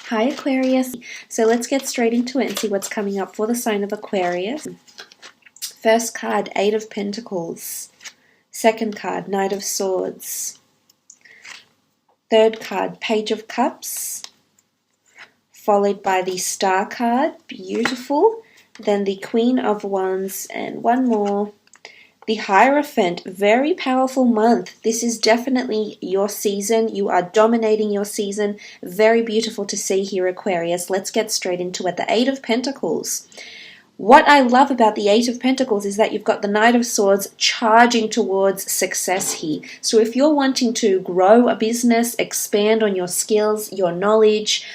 Hi Aquarius. So let's get straight into it and see what's coming up for the sign of Aquarius. First card, Eight of Pentacles. Second card, Knight of Swords. Third card, Page of Cups. Followed by the Star card, beautiful. Then the Queen of Wands and one more. The Hierophant, very powerful month. This is definitely your season. You are dominating your season. Very beautiful to see here, Aquarius. Let's get straight into it. The Eight of Pentacles. What I love about the Eight of Pentacles is that you've got the Knight of Swords charging towards success here. So if you're wanting to grow a business, expand on your skills, your knowledge,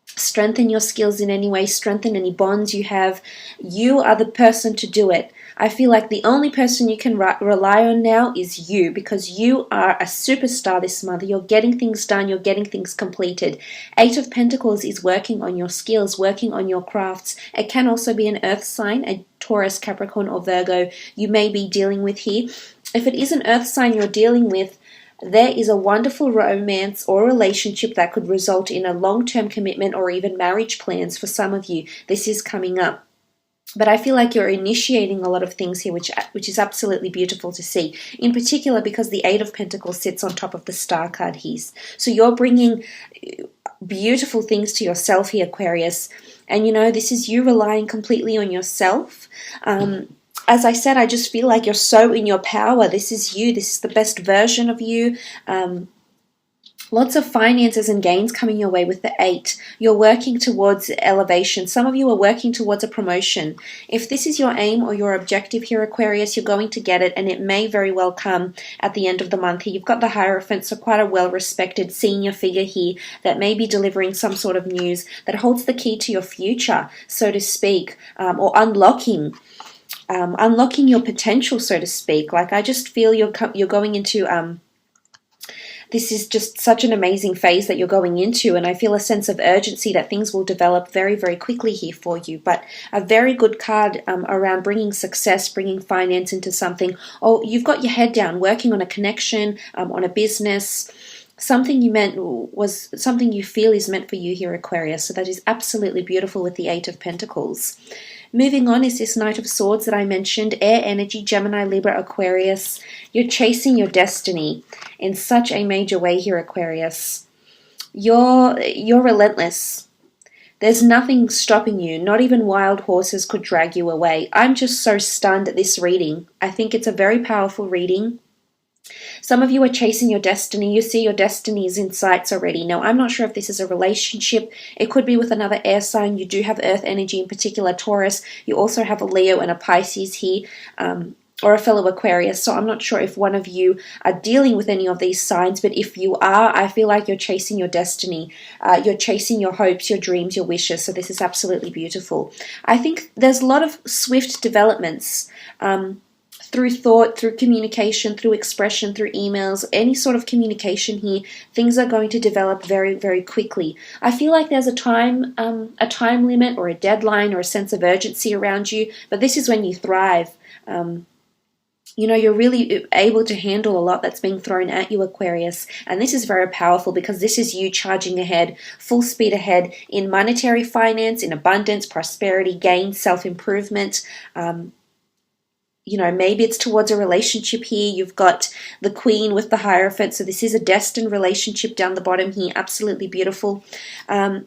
strengthen your skills in any way, strengthen any bonds you have, you are the person to do it. I feel like the only person you can rely on now is you, because you are a superstar this month. You're getting things done, you're getting things completed. Eight of Pentacles is working on your skills, working on your crafts. It can also be an earth sign, a Taurus, Capricorn, or Virgo you may be dealing with here. If it is an earth sign you're dealing with, there is a wonderful romance or relationship that could result in a long-term commitment or even marriage plans for some of you. This is coming up. But I feel like you're initiating a lot of things here, which is absolutely beautiful to see. In particular, because the Eight of Pentacles sits on top of the Star card here. So you're bringing beautiful things to yourself here, Aquarius. And you know, this is you relying completely on yourself. As I said, I just feel like you're so in your power. This is you. This is the best version of you. Lots of finances and gains coming your way with the Eight. You're working towards elevation. Some of you are working towards a promotion. If this is your aim or your objective here, Aquarius, you're going to get it, and it may very well come at the end of the month here. You've got the Hierophant, so quite a well-respected senior figure here that may be delivering some sort of news that holds the key to your future, so to speak, or unlocking your potential, so to speak. Like, I just feel you're going into this is just such an amazing phase that you're going into, and I feel a sense of urgency that things will develop very, very quickly here for you. But a very good card around bringing success, bringing finance into something. Oh, you've got your head down, working on a connection, on a business. Something you feel is meant for you here, Aquarius. So that is absolutely beautiful with the Eight of Pentacles. Moving on is this Knight of Swords that I mentioned. Air energy, Gemini, Libra, Aquarius. You're chasing your destiny in such a major way here, Aquarius. You're relentless. There's nothing stopping you. Not even wild horses could drag you away. I'm just so stunned at this reading. I think it's a very powerful reading. Some of you are chasing your destiny. You see your destiny is in sights already. Now, I'm not sure if this is a relationship. It could be with another air sign. You do have earth energy, in particular Taurus. You also have a Leo and a Pisces here, or a fellow Aquarius. So I'm not sure if one of you are dealing with any of these signs, but if you are, I feel like you're chasing your destiny. You're chasing your hopes, your dreams, your wishes. So this is absolutely beautiful. I think there's a lot of swift developments, through thought, through communication, through expression, through emails, any sort of communication here. Things are going to develop very, very quickly. I feel like there's a time limit or a deadline or a sense of urgency around you, but this is when you thrive. You know, you're really able to handle a lot that's being thrown at you, Aquarius. And this is very powerful because this is you charging ahead, full speed ahead in monetary finance, in abundance, prosperity, gain, self-improvement. You know, maybe it's towards a relationship here. You've got the Queen with the Hierophant. So this is a destined relationship down the bottom here. Absolutely beautiful. But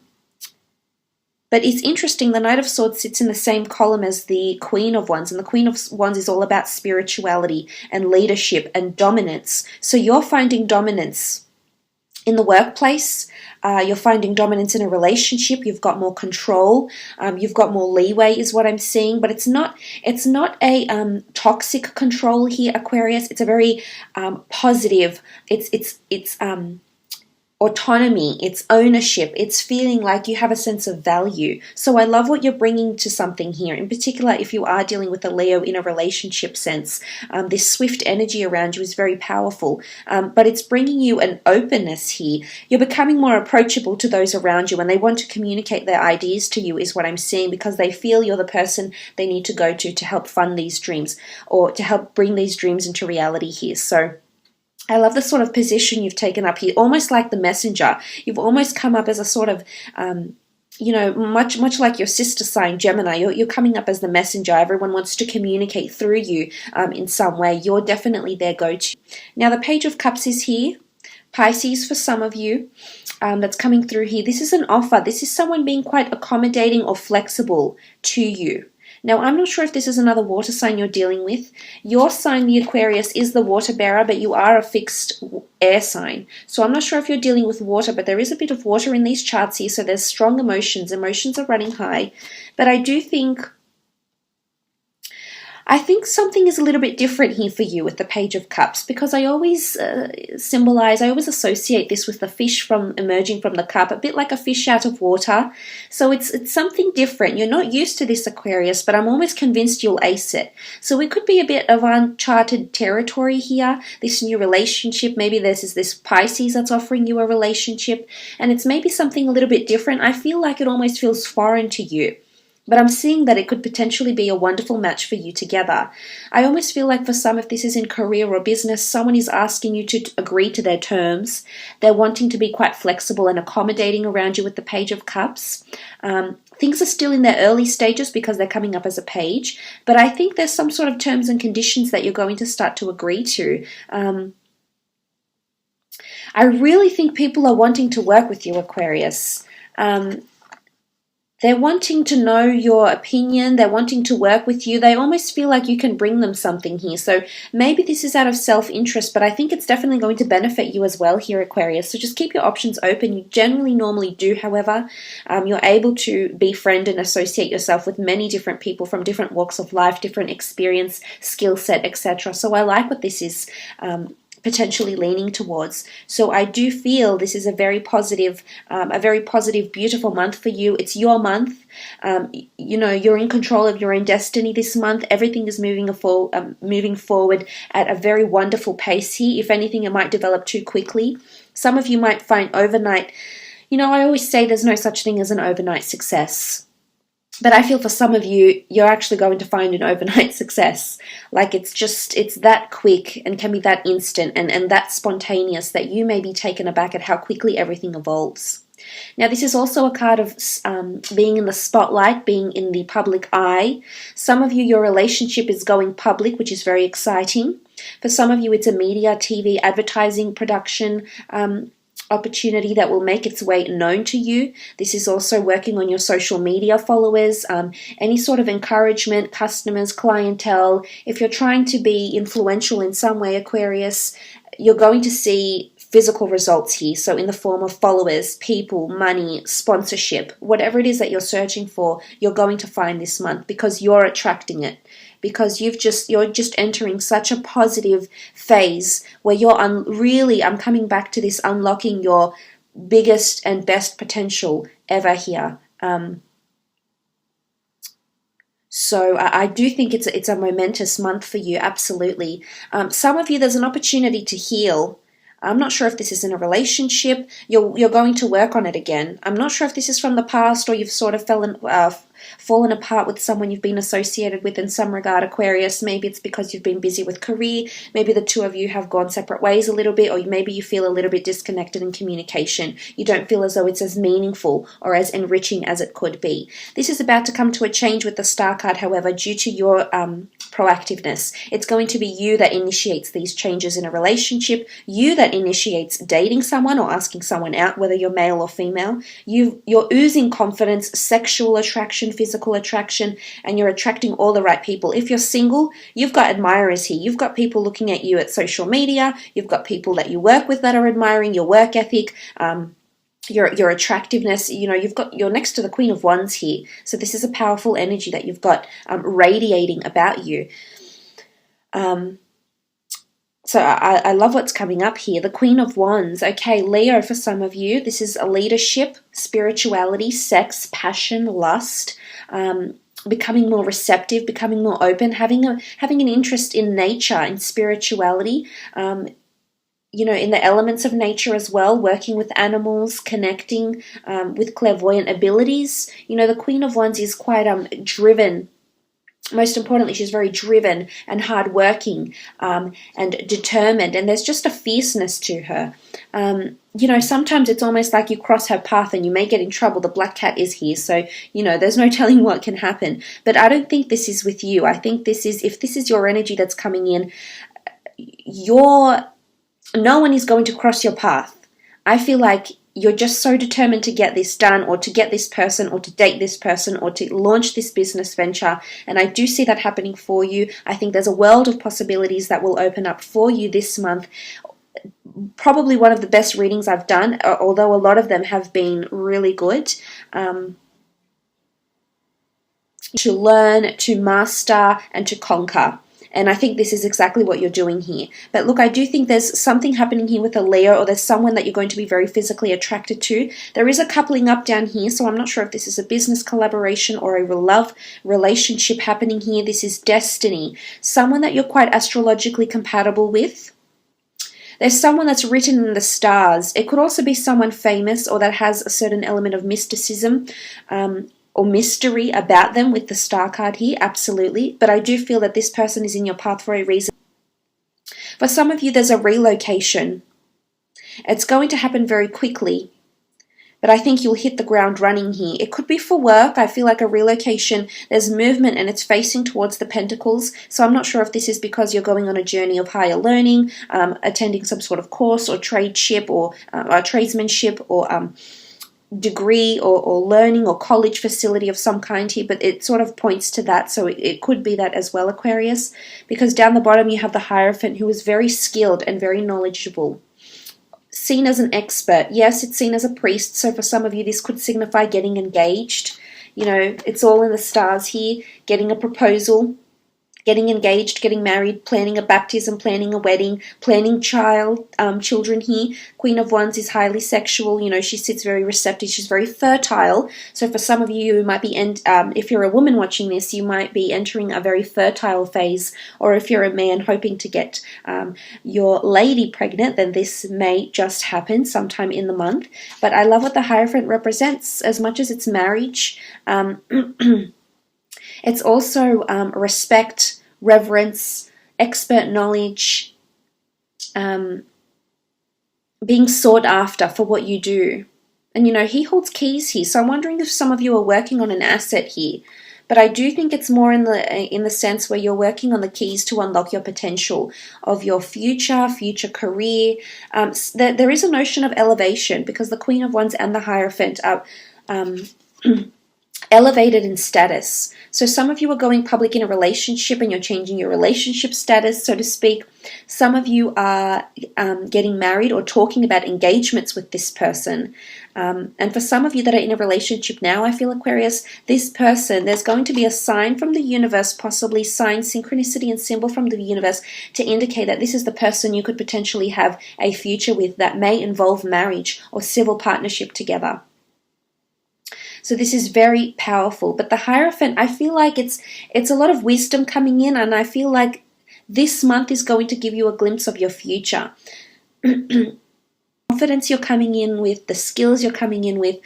it's interesting, the Knight of Swords sits in the same column as the Queen of Wands. And the Queen of Wands is all about spirituality and leadership and dominance. So you're finding dominance in the workplace. You're finding dominance in a relationship. You've got more control. You've got more leeway, is what I'm seeing. But it's not a toxic control here, Aquarius. It's a very positive. It's autonomy, it's ownership, it's feeling like you have a sense of value. So I love what you're bringing to something here. In particular, if you are dealing with a Leo in a relationship sense, this swift energy around you is very powerful, but it's bringing you an openness here. You're becoming more approachable to those around you, and they want to communicate their ideas to you, is what I'm seeing, because they feel you're the person they need to go to help fund these dreams or to help bring these dreams into reality here. So I love the sort of position you've taken up here, almost like the messenger. You've almost come up as a sort of, much like your sister sign, Gemini. You're coming up as the messenger. Everyone wants to communicate through you in some way. You're definitely their go-to. Now, the Page of Cups is here. Pisces for some of you. That's coming through here. This is an offer. This is someone being quite accommodating or flexible to you. Now, I'm not sure if this is another water sign you're dealing with. Your sign, the Aquarius, is the water bearer, but you are a fixed air sign. So I'm not sure if you're dealing with water, but there is a bit of water in these charts here, so there's strong emotions. Emotions are running high. But I do think something is a little bit different here for you with the Page of Cups, because I always I always associate this with the fish emerging from the cup, a bit like a fish out of water. So it's something different. You're not used to this, Aquarius, but I'm almost convinced you'll ace it. So it could be a bit of uncharted territory here, this new relationship. Maybe this is this Pisces that's offering you a relationship, and it's maybe something a little bit different. I feel like it almost feels foreign to you. But I'm seeing that it could potentially be a wonderful match for you together. I almost feel like for some, if this is in career or business, someone is asking you to agree to their terms. They're wanting to be quite flexible and accommodating around you with the Page of Cups. Things are still in their early stages because they're coming up as a page. But I think there's some sort of terms and conditions that you're going to start to agree to. I really think people are wanting to work with you, Aquarius. They're wanting to know your opinion. They're wanting to work with you. They almost feel like you can bring them something here. So maybe this is out of self-interest, but I think it's definitely going to benefit you as well here, Aquarius. So just keep your options open. You generally normally do, however. You're able to befriend and associate yourself with many different people from different walks of life, different experience, skill set, etc. So I like what this is potentially leaning towards. So I do feel this is a very positive, beautiful month for you. It's your month. You're in control of your own destiny this month. Everything is moving forward at a very wonderful pace here. If anything, it might develop too quickly. Some of you might find overnight, I always say there's no such thing as an overnight success. But I feel for some of you, you're actually going to find an overnight success. Like it's that quick and can be that instant and that spontaneous that you may be taken aback at how quickly everything evolves. Now, this is also a card of being in the spotlight, being in the public eye. Some of you, your relationship is going public, which is very exciting. For some of you, it's a media, TV, advertising, production, opportunity that will make its way known to you. This is also working on your social media followers, any sort of encouragement, customers, clientele. If you're trying to be influential in some way, Aquarius, you're going to see physical results here. So in the form of followers, people, money, sponsorship, whatever it is that you're searching for, you're going to find this month because you're attracting it. Because you're just entering such a positive phase where you're I'm coming back to this, unlocking your biggest and best potential ever here. So I do think it's a momentous month for you, absolutely. Some of you, there's an opportunity to heal. I'm not sure if this is in a relationship. You're going to work on it again. I'm not sure if this is from the past or you've sort of fallen apart with someone you've been associated with in some regard, Aquarius. Maybe it's because you've been busy with career. Maybe the two of you have gone separate ways a little bit, or maybe you feel a little bit disconnected in communication. You don't feel as though it's as meaningful or as enriching as it could be. This is about to come to a change with the Star card, however, due to your proactiveness. It's going to be you that initiates these changes in a relationship, you that initiates dating someone or asking someone out, whether you're male or female. You're oozing confidence, sexual attraction, physical attraction, and you're attracting all the right people. If you're single, you've got admirers here. You've got people looking at you at social media. You've got people that you work with that are admiring your work ethic, your attractiveness. You're next to the Queen of Wands here. So this is a powerful energy that you've got radiating about you. So I love what's coming up here. The Queen of Wands. Okay, Leo, for some of you, this is a leadership, spirituality, sex, passion, lust, becoming more receptive, becoming more open, having an interest in nature, in spirituality, in the elements of nature as well, working with animals, connecting with clairvoyant abilities. The Queen of Wands is quite driven most importantly, she's very driven and hardworking and determined, and there's just a fierceness to her. You know, sometimes it's almost like you cross her path and you may get in trouble. The black cat is here, so, you know, there's no telling what can happen. But I don't think this is with you. I think this is, if this is your energy that's coming in, no one is going to cross your path. I feel like you're just so determined to get this done, or to get this person, or to date this person, or to launch this business venture. And I do see that happening for you. I think there's a world of possibilities that will open up for you this month. Probably one of the best readings I've done, although a lot of them have been really good. To learn, to master, and to conquer. And I think this is exactly what you're doing here. But look, I do think there's something happening here with a Leo, or there's someone that you're going to be very physically attracted to. There is a coupling up down here, so I'm not sure if this is a business collaboration or a love relationship happening here. This is destiny. Someone that you're quite astrologically compatible with. There's someone that's written in the stars. It could also be someone famous, or that has a certain element of mysticism, or mystery about them with the star card here, absolutely. But I do feel that this person is in your path for a reason. For some of you, there's a relocation. It's going to happen very quickly, but I think you'll hit the ground running here. It could be for work. I feel like a relocation, there's movement and it's facing towards the pentacles. So I'm not sure if this is because you're going on a journey of higher learning, attending some sort of course or tradeship, or tradesmanship, or degree, or learning or college facility of some kind here, but it sort of points to that. So it could be that as well, Aquarius, because down the bottom you have the Hierophant, who is very skilled and very knowledgeable, seen as an expert. Yes, it's seen as a priest, so for some of you this could signify getting engaged. You know, it's all in the stars here. Getting a proposal, getting engaged, getting married, planning a baptism, planning a wedding, planning children here. Queen of Wands is highly sexual. You know, she sits very receptive. She's very fertile. So for some of you, might be, if you're a woman watching this, you might be entering a very fertile phase. Or if you're a man hoping to get your lady pregnant, then this may just happen sometime in the month. But I love what the Hierophant represents. As much as it's marriage, it's also respect, reverence, expert knowledge, being sought after for what you do. And, you know, he holds keys here. So I'm wondering if some of you are working on an asset here. But I do think it's more in the sense where you're working on the keys to unlock your potential of your future career. There is a notion of elevation, because the Queen of Wands and the Hierophant are elevated in status. So some of you are going public in a relationship and you're changing your relationship status, so to speak. Some of you are getting married or talking about engagements with this person. And for some of you that are in a relationship now, I feel, Aquarius, this person, there's going to be a sign from the universe, possibly sign, synchronicity and symbol from the universe, to indicate that this is the person you could potentially have a future with, that may involve marriage or civil partnership together. So this is very powerful. But the Hierophant, I feel like it's a lot of wisdom coming in, and I feel like this month is going to give you a glimpse of your future. Confidence you're coming in with, the skills you're coming in with,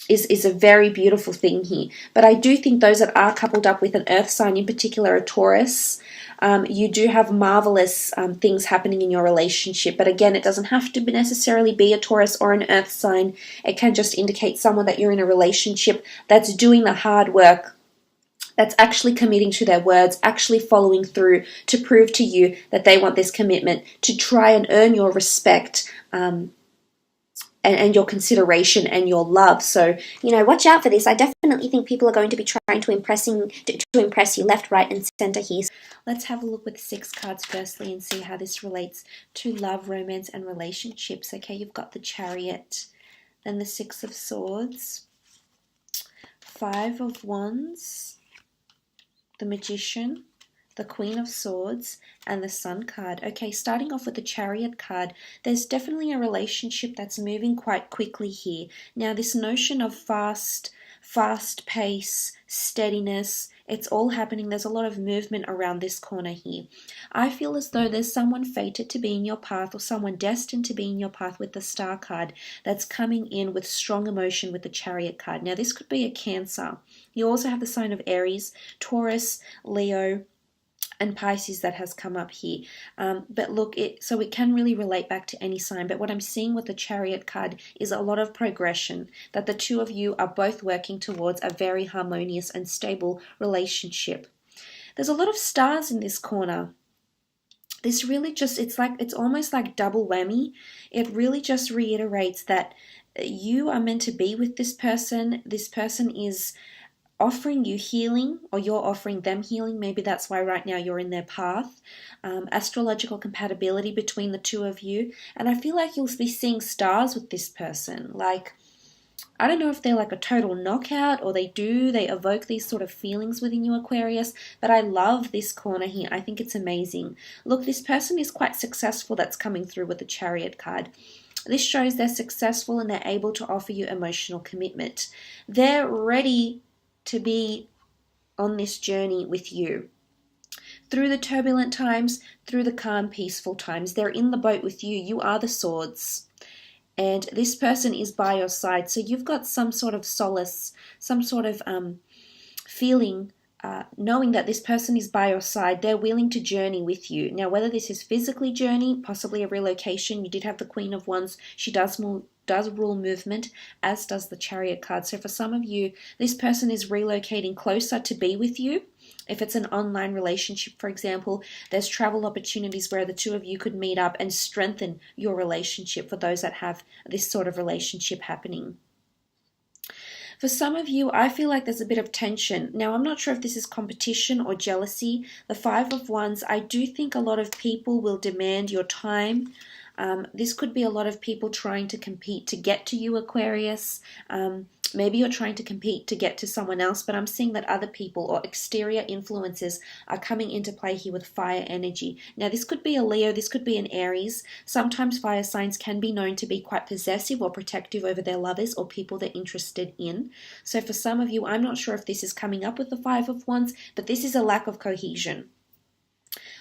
is a very beautiful thing here. But I do think those that are coupled up with an earth sign, in particular a Taurus, you do have marvelous things happening in your relationship. But again, it doesn't have to necessarily be a Taurus or an earth sign. It can just indicate someone that you're in a relationship that's doing the hard work, that's actually committing to their words, actually following through to prove to you that they want this commitment, to try and earn your respect, and your consideration and your love. So, you know, watch out for this. I definitely think people are going to be trying to impress you left, right, and center here. Let's have a look with 6 cards firstly and see how this relates to love, romance, and relationships. Okay, you've got the Chariot, then the 6 of Swords, 5 of Wands, the Magician, the Queen of Swords, and the Sun card. Okay, starting off with the Chariot card, there's definitely a relationship that's moving quite quickly here. Now, this notion of fast pace, steadiness, It's all happening. There's a lot of movement around this corner here. I feel as though there's someone fated to be in your path, or someone destined to be in your path with the Star card, that's coming in with strong emotion with the Chariot card. Now, this could be a Cancer. You also have the sign of Aries, Taurus, Leo, and Pisces that has come up here. But look, so it can really relate back to any sign. But what I'm seeing with the Chariot card is a lot of progression, that the two of you are both working towards a very harmonious and stable relationship. There's a lot of stars in this corner. This really just, it's almost like double whammy. It really just reiterates that you are meant to be with this person. This person is offering you healing, or you're offering them healing. Maybe that's why right now you're in their path. Astrological compatibility between the two of you. And I feel like you'll be seeing stars with this person. Like, I don't know if they're like a total knockout, or they evoke these sort of feelings within you, Aquarius, but I love this corner here. I think it's amazing. Look, this person is quite successful that's coming through with the Chariot card. This shows they're successful and they're able to offer you emotional commitment. They're ready to be on this journey with you. Through the turbulent times, through the calm, peaceful times, they're in the boat with you. You are the swords. And this person is by your side. So you've got some sort of solace, some sort of feeling, knowing that this person is by your side. They're willing to journey with you. Now, whether this is physically journey, possibly a relocation. You did have the Queen of Wands. She does rule movement, as does the Chariot card. So for some of you, this person is relocating closer to be with you. If it's an online relationship, for example, there's travel opportunities where the two of you could meet up and strengthen your relationship, for those that have this sort of relationship happening. For some of you, I feel like there's a bit of tension. Now, I'm not sure if this is competition or jealousy. The Five of Wands, I do think a lot of people will demand your time. This could be a lot of people trying to compete to get to you, Aquarius. Maybe you're trying to compete to get to someone else, but I'm seeing that other people or exterior influences are coming into play here with fire energy. Now, this could be a Leo, this could be an Aries. Sometimes fire signs can be known to be quite possessive or protective over their lovers or people they're interested in. So for some of you, I'm not sure if this is coming up with the Five of Wands, but this is a lack of cohesion.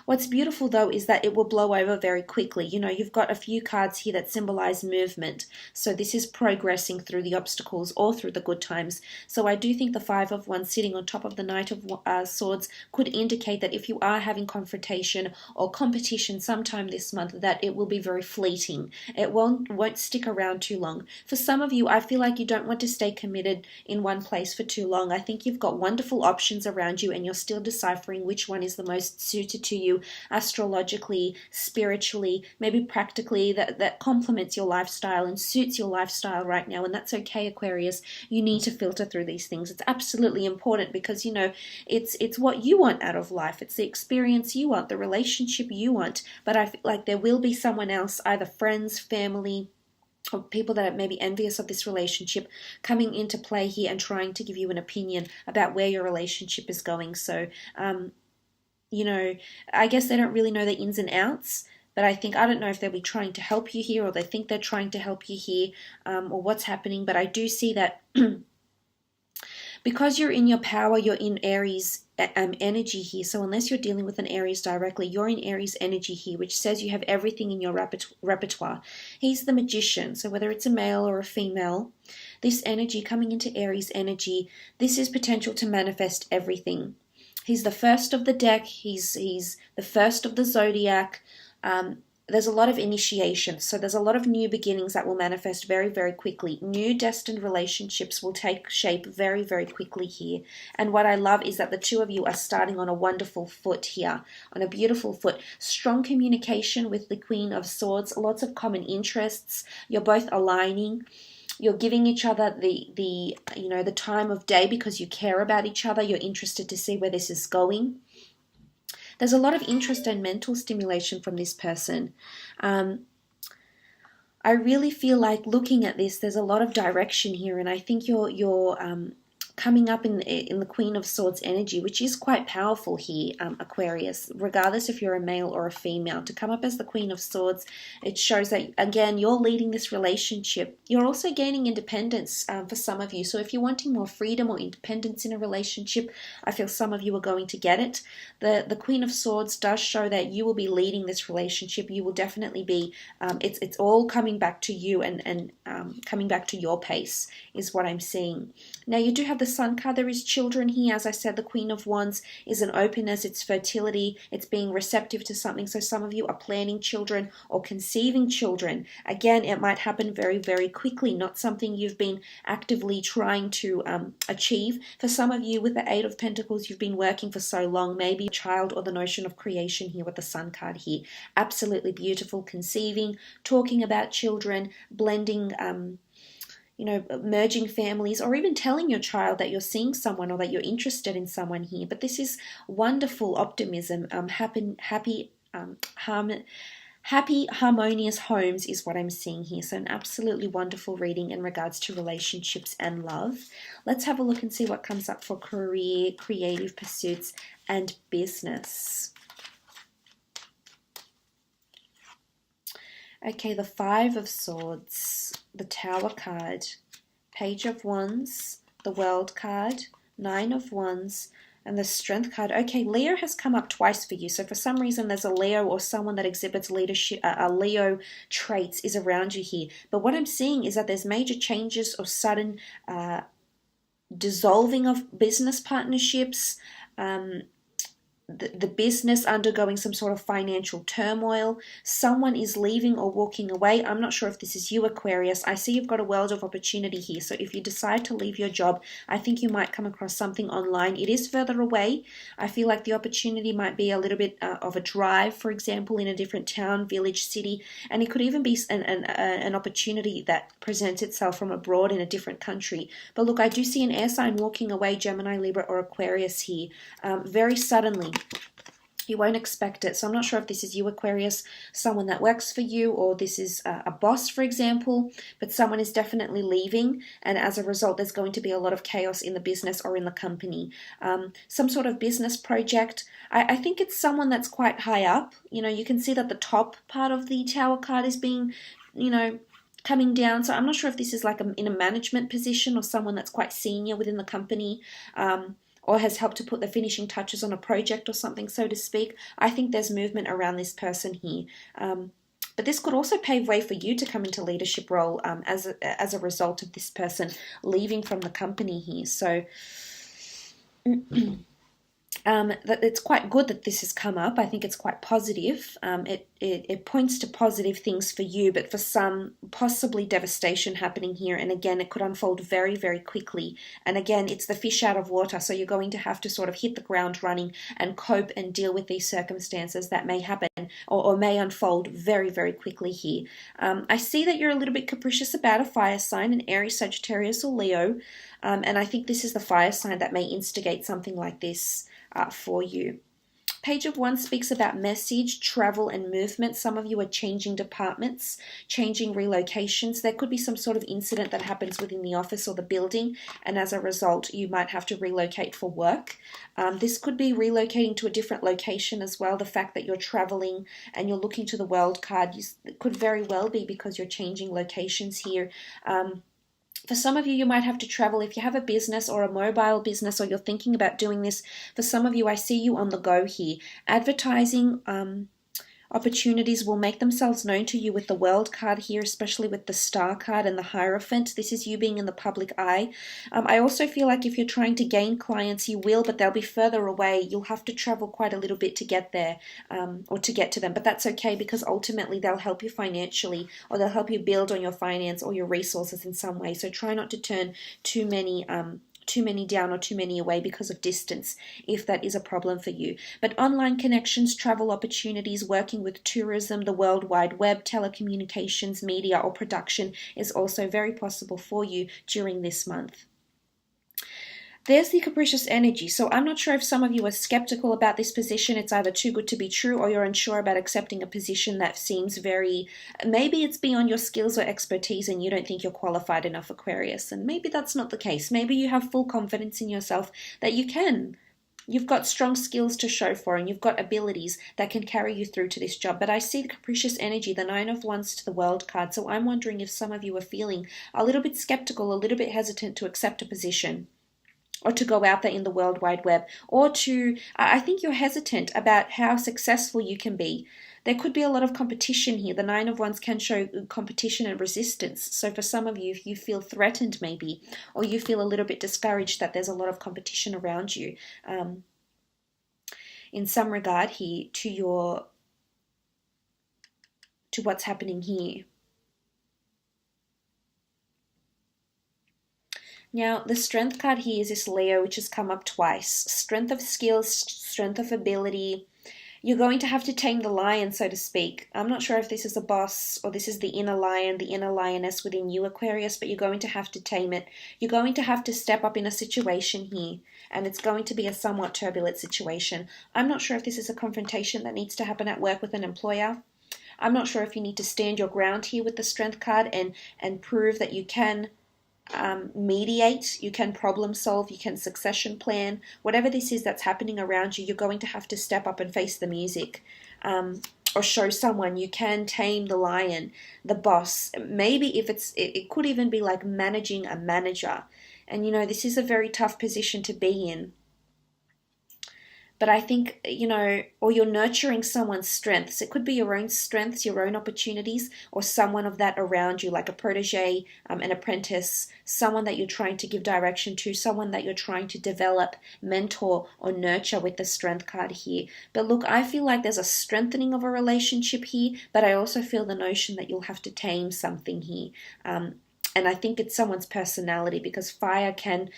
What's beautiful, though, is that it will blow over very quickly. You know, you've got a few cards here that symbolize movement. So this is progressing through the obstacles or through the good times. So I do think the Five of Wands sitting on top of the Knight of Swords could indicate that if you are having confrontation or competition sometime this month, that it will be very fleeting. It won't stick around too long. For some of you, I feel like you don't want to stay committed in one place for too long. I think you've got wonderful options around you and you're still deciphering which one is the most suited to you astrologically, spiritually, maybe practically, that complements your lifestyle and suits your lifestyle right now. And that's okay, Aquarius. You need to filter through these things. It's absolutely important because, you know, it's what you want out of life. It's the experience you want, the relationship you want. But I feel like there will be someone else, either friends, family, or people that are maybe envious of this relationship, coming into play here and trying to give you an opinion about where your relationship is going. So, you know, I guess they don't really know the ins and outs, but I don't know if they'll be trying to help you here, or they think they're trying to help you here, or what's happening. But I do see that because you're in your power, you're in Aries energy here. So unless you're dealing with an Aries directly, you're in Aries energy here, which says you have everything in your repertoire. He's the Magician. So whether it's a male or a female, this energy coming into Aries energy, this is potential to manifest everything. He's the first of the deck. He's the first of the zodiac. There's a lot of initiation. So there's a lot of new beginnings that will manifest very, very quickly. New destined relationships will take shape very, very quickly here. And what I love is that the two of you are starting on a wonderful foot here, on a beautiful foot. Strong communication with the Queen of Swords, lots of common interests. You're both aligning. You're giving each other the time of day because you care about each other. You're interested to see where this is going. There's a lot of interest and mental stimulation from this person. I really feel like looking at this, there's a lot of direction here, and I think you're coming up in the Queen of Swords energy, which is quite powerful here, Aquarius, regardless if you're a male or a female. To come up as the Queen of Swords, it shows that, again, you're leading this relationship. You're also gaining independence for some of you. So if you're wanting more freedom or independence in a relationship, I feel some of you are going to get it. The Queen of Swords does show that you will be leading this relationship. You will definitely be, it's all coming back to you and coming back to your pace is what I'm seeing. Now, you do have the Sun card. There is children here. As I said, the Queen of Wands is an openness, it's fertility, it's being receptive to something. So some of you are planning children or conceiving children. Again, it might happen very, very quickly, not something you've been actively trying to achieve. For some of you, with the Eight of Pentacles, you've been working for so long, maybe a child or the notion of creation here with the Sun card here. Absolutely beautiful, conceiving, talking about children, blending, merging families, or even telling your child that you're seeing someone or that you're interested in someone here. But this is wonderful optimism, happy, harmonious homes is what I'm seeing here. So an absolutely wonderful reading in regards to relationships and love. Let's have a look and see what comes up for career, creative pursuits, and business. Okay, the Five of Swords, the Tower card, Page of Wands, the World card, Nine of Wands, and the Strength card. Okay, Leo has come up twice for you. So for some reason, there's a Leo or someone that exhibits leadership, Leo traits is around you here. But what I'm seeing is that there's major changes or sudden dissolving of business partnerships, the business undergoing some sort of financial turmoil. Someone is leaving or walking away. I'm not sure if this is you, Aquarius. I see you've got a world of opportunity here. So if you decide to leave your job, I think you might come across something online. It is further away. I feel like the opportunity might be a little bit of a drive, for example, in a different town, village, city. And it could even be an opportunity that presents itself from abroad in a different country. But look, I do see an air sign walking away, Gemini, Libra, or Aquarius here, very suddenly. You won't expect it. So I'm not sure if this is you, Aquarius, someone that works for you, or this is a boss, for example, but someone is definitely leaving, and as a result, there's going to be a lot of chaos in the business or in the company. Some sort of business project. I think it's someone that's quite high up. You can see that the top part of the Tower card is being, coming down. So I'm not sure if this is like in a management position or someone that's quite senior within the company, or has helped to put the finishing touches on a project or something, so to speak. I think there's movement around this person here. But this could also pave way for you to come into leadership role as a result of this person leaving from the company here. So it's quite good that this has come up. I think it's quite positive. It points to positive things for you, but for some, possibly devastation happening here. And again, it could unfold very, very quickly. And again, it's the fish out of water. So you're going to have to sort of hit the ground running and cope and deal with these circumstances that may happen or may unfold very, very quickly here. I see that you're a little bit capricious about a fire sign, an Aries, Sagittarius, or Leo. And I think this is the fire sign that may instigate something like this for you. Page of Wands speaks about message, travel, and movement. Some of you are changing departments, changing relocations. There could be some sort of incident that happens within the office or the building, and as a result, you might have to relocate for work. This could be relocating to a different location as well. The fact that you're traveling and you're looking to the World card, it could very well be because you're changing locations here. For some of you, you might have to travel. If you have a business or a mobile business, or you're thinking about doing this, for some of you, I see you on the go here. Advertising opportunities will make themselves known to you with the World card here, especially with the Star card and the Hierophant. This is you being in the public eye. I also feel like if you're trying to gain clients, you will, but they'll be further away. You'll have to travel quite a little bit to get there, or to get to them. But that's okay, because ultimately they'll help you financially, or they'll help you build on your finance or your resources in some way. So try not to turn too many down or too many away because of distance, if that is a problem for you. But online connections, travel opportunities, working with tourism, the World Wide Web, telecommunications, media, or production is also very possible for you during this month. There's the capricious energy. So I'm not sure if some of you are skeptical about this position. It's either too good to be true, or you're unsure about accepting a position that seems very, maybe it's beyond your skills or expertise and you don't think you're qualified enough, Aquarius. And maybe that's not the case. Maybe you have full confidence in yourself that you can. You've got strong skills to show for, and you've got abilities that can carry you through to this job. But I see the capricious energy, the Nine of Wands to the World card. So I'm wondering if some of you are feeling a little bit skeptical, a little bit hesitant to accept a position, or to go out there in the World Wide Web, or I think you're hesitant about how successful you can be. There could be a lot of competition here. The Nine of Wands can show competition and resistance. So for some of you, if you feel threatened maybe, or you feel a little bit discouraged that there's a lot of competition around you, in some regard here to what's happening here. Now, the Strength card here is this Leo, which has come up twice. Strength of skills, strength of ability. You're going to have to tame the lion, so to speak. I'm not sure if this is a boss or this is the inner lion, the inner lioness within you, Aquarius, but you're going to have to tame it. You're going to have to step up in a situation here, and it's going to be a somewhat turbulent situation. I'm not sure if this is a confrontation that needs to happen at work with an employer. I'm not sure if you need to stand your ground here with the Strength card and prove that you can mediate, you can problem solve, you can succession plan. Whatever this is that's happening around you, you're going to have to step up and face the music, or show someone you can tame the lion, the boss. Maybe if it could even be like managing a manager. And you know, this is a very tough position to be in. But I think, you know, or you're nurturing someone's strengths. It could be your own strengths, your own opportunities, or someone of that around you, like a protege, an apprentice, someone that you're trying to give direction to, someone that you're trying to develop, mentor, or nurture with the Strength card here. But look, I feel like there's a strengthening of a relationship here, but I also feel the notion that you'll have to tame something here. And I think it's someone's personality, because fire can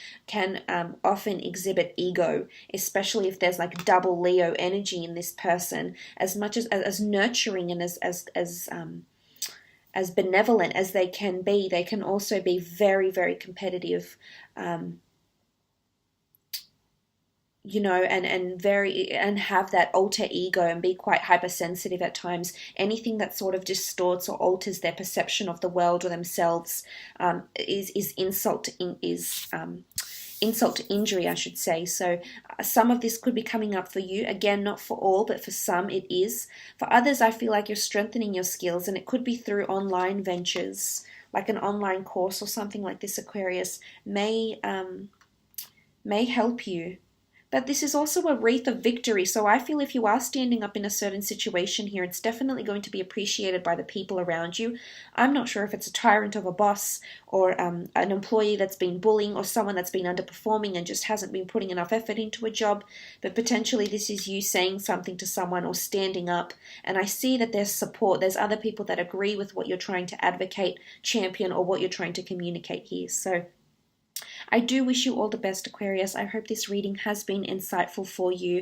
often exhibit ego, especially if there's like double Leo energy in this person. As much as nurturing and as benevolent as they can also be very, very competitive. You know, and have that alter ego and be quite hypersensitive at times. Anything that sort of distorts or alters their perception of the world or themselves is insult to injury, I should say. So some of this could be coming up for you. Again, not for all, but for some it is. For others, I feel like you're strengthening your skills, and it could be through online ventures, like an online course or something like this, Aquarius, may help you. But this is also a wreath of victory. So I feel if you are standing up in a certain situation here, it's definitely going to be appreciated by the people around you. I'm not sure if it's a tyrant of a boss, or an employee that's been bullying, or someone that's been underperforming and just hasn't been putting enough effort into a job. But potentially this is you saying something to someone or standing up. And I see that there's support. There's other people that agree with what you're trying to advocate, champion, or what you're trying to communicate here. So I do wish you all the best, Aquarius. I hope this reading has been insightful for you.